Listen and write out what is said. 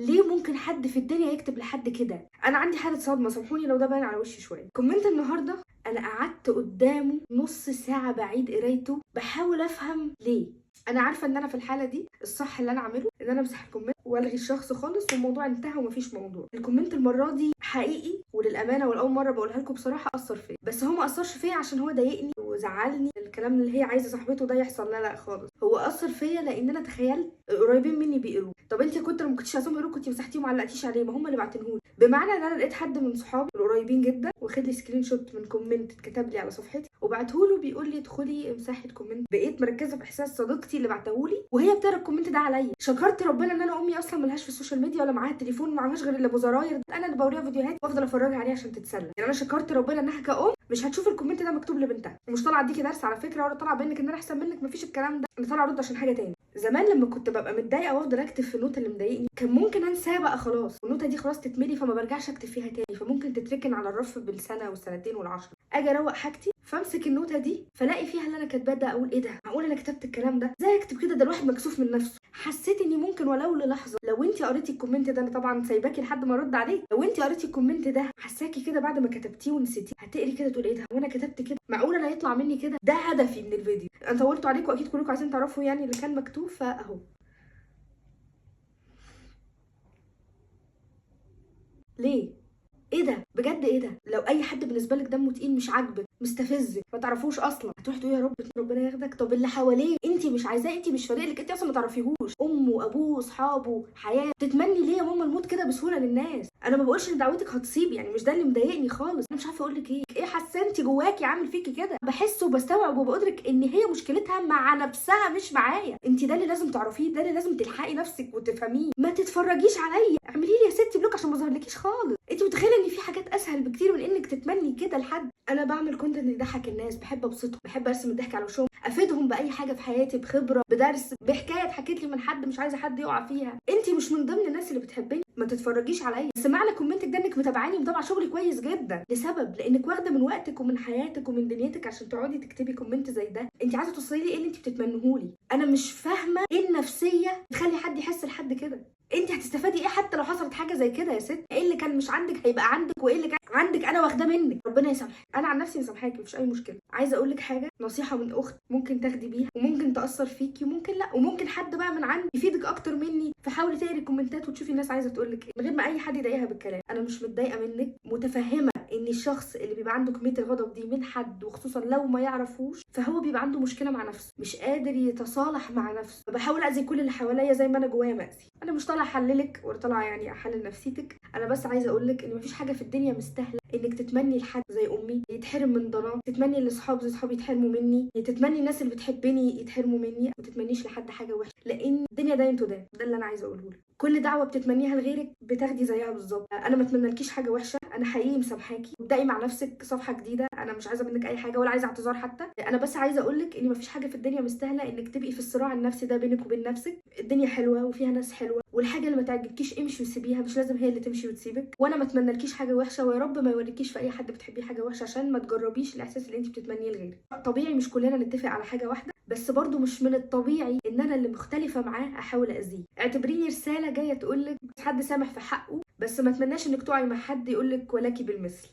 ليه ممكن حد في الدنيا يكتب لحد كده؟ انا عندي حاله صدمه، سامحوني لو ده باين على وشي شويه. كومنت النهارده انا قعدت قدامه نص ساعه بعيد قرايته بحاول افهم ليه. انا عارفه ان انا في الحاله دي الصح اللي انا اعمله ان انا امسح الكومنت والغي الشخص خالص والموضوع انتهى ومفيش موضوع. الكومنت المره دي حقيقي وللامانه والاول مره بقولها لكم بصراحه اثر فيا، بس هو ما اثرش فيا عشان هو ضايقني وزعلني الكلام اللي هي عايزه صاحبته ده يحصل. لا خالص، هو اثر فيا لان انا تخيلت قريبين مني بيقروه. طب انت كنت لو ما كنتش عايزاهم يقروه كنت مسحتيه وما علقتيش عليه، ما هم اللي بعتنهولي. بمعنى ان انا لقيت حد من صحابي القريبين جدا واخد لي سكرين شوت من كومنت اتكتب لي على صفحتي وبعتهوله بيقول لي ادخلي امسحي الكومنت. بقيت مركزه في احساس صديقتي اللي بعتهولي وهي بتقرا الكومنت ده عليا. شكرت ربنا ان انا امي اصلا ملهاش في السوشيال ميديا ولا معاها التليفون، معهاش غير اللي ابو زراير، انا اللي بوريها فيديوهات وافضل افرجها عليها عشان تتسلى. يعني انا شكرت ربنا انها كأم مش هتشوف الكومنت ده مكتوب لبنتها. ومش طالعه اديكي درس على فكره ولا طالعه بينك ان انا احسن منك، مفيش الكلام ده. انا طالعه ارد عشان حاجه تاني. زمان لما كنت ببقى متضايقه وافضل اكتب في النوته اللي مضايقني كان ممكن انساها بقى خلاص، والنوته دي خلاص تتملي فما برجعش اكتب فيها تاني، فممكن تتركن على الرف بالسنه والسنتين والعشر. اجي اروق حاجتي فامسك النوته دي فلاقي فيها اللي انا كاتباه ده، اقول ايه ده؟ معقول انا كتبت الكلام ده؟ ازاي اكتب كده؟ ده الواحد مكسوف من نفسه. حسيت اني ممكن ولو للحظه لو انت قريتي الكومنت ده، انا طبعا سايباكي لحد ما ارد عليك، لو انت قريتي الكومنت ده حساكي كده بعد ما كتبتيه ونسيتيه هتقري كده تقول ايه ده؟ وانا كتبت كده؟ معقول انا يطلع مني كده؟ ده هدفي من الفيديو. انا طولت عليكم اكيد كلكم عايزين تعرفوا يعني اللي كان مكتوب، فاهو. ليه؟ ايه ده؟ بجد ايه ده؟ لو اي حد بالنسبه لك دمه تقيل مش عاجبك مستفزك ما تعرفوش اصلا هتروح تقول يا رب ربنا ياخدك. طب اللي حواليه انت مش عايزاه، انت مش فارق لك، انت اصلا ما تعرفيهوش، امه وابوه واصحابه حياه. تتمني ليه يا ماما الموت كده بسهوله للناس؟ انا ما بقولش ان دعوتك هتصيب، يعني مش ده اللي مضايقني خالص. انا مش عارفه اقول لك ايه حاسه انت جواكي عامل فيكي كده. بحس وبستوعب وبادرك ان هي مشكلتها مع نفسها مش معايا. انت ده اللي لازم تعرفيه، ده اللي لازم تلحقي نفسك وتفهميه. ما تتفرجيش عليا، اعملي لي يا ستي بلوك عشان ما ظهرلكيش خالص. انت متخيله ان في حاجات اسهل بكتير من انك تتمني كده لحد؟ انا بعمل كونتنت يضحك الناس، بحب ابسطهم، بحب ارسم الضحك على وشهم، افيدهم باي حاجه في حياتي، بخبره، بدرس، بحكايه اتحكت لي من حد مش عايزه حد يقع فيها. انت مش من ضمن الناس اللي بتحبني، ما تتفرجيش عليا. بس معنى كومنتك ده انك متابعاني ومتابعه شغلي كويس جدا، لسبب لانك واخده من وقتك ومن حياتك ومن دنيتك عشان تقعدي تكتبي كومنت زي ده. انت عايزه توصلي لي ايه اللي انت بتتمنهولي؟ انا مش فاهمه ايه النفسيه تخلي حد يحس لحد كده. انت هتستفادي ايه حتى لو حصلت حاجه زي كده يا ست؟ ايه اللي كان مش عندك هيبقى عندك، وايه اللي كان عندك انا واخداه منك؟ ربنا يسامحك. انا عن نفسي مسامحاكي مفيش اي مشكله. عايزه اقول لك حاجه، نصيحه من اخت ممكن تاخدي بيها وممكن تاثر فيكي وممكن لا، وممكن حد بقى من عندي يفيدك اكتر مني. فحاولي تقري الكومنتات وتشوفي الناس عايزه تقول لك ايه من غير ما اي حد يضايقها بالكلام. انا مش متضايقه منك، متفهمه ان الشخص اللي بيبقى عنده كميه الغضب دي من حد وخصوصا لو ما يعرفوش فهو بيبقى عنده مشكله مع نفسه، مش قادر يتصالح مع نفسه. فبحاول اذي كل اللي حواليا زي ما انا جوايا مأذي. انا مش طالعه احللك ولا طالعه يعني احلل نفسيتك، انا بس عايزه اقول لك ان مفيش حاجه في الدنيا مستاهله انك تتمني لحد زي امي يتحرم من ضناه، تتمني لاصحاب زي صحابي يتحرموا مني، تتمني الناس اللي بتحبني يتحرموا مني، ما تتمنيش لحد حاجه وحشه لان الدنيا داين تو داين. ده اللي انا عايزه اقوله لك. كل دعوه بتتمنيها لغيرك بتاخدي زيها بالظبط. انا ما اتمنالكيش حاجه وحشه، انا حقيقي مسامحاكي. ابدأي مع نفسك صفحه جديده، انا مش عايزه منك اي حاجه ولا عايزه اعتذار حتى. انا بس عايزه اقول لك ان مفيش حاجه في الدنيا مستاهله انك تبقي في الصراع النفسي ده بينك وبين نفسك. الدنيا حلوه وفيها ناس حلوه، والحاجه اللي ما تعجبكيش امشي وسيبيها، مش لازم هي اللي تمشي وتسيبك. وانا ما اتمنالكيش حاجه وحشه، ويا رب ما يوريكيش في اي حد بتحبيه حاجه وحشه عشان ما تجربيش الاحساس اللي انت بتتمنيه لغيرك. طبيعي مش كلنا نتفق على حاجه واحده، بس برضو مش من الطبيعي ان انا اللي مختلفه معاه احاول اذيه. اعتبريني رساله جايه تقول لك حد سامح في حقه، بس ما اتمناش انك تقعي مع حد يقول لك ولكي بالمثل.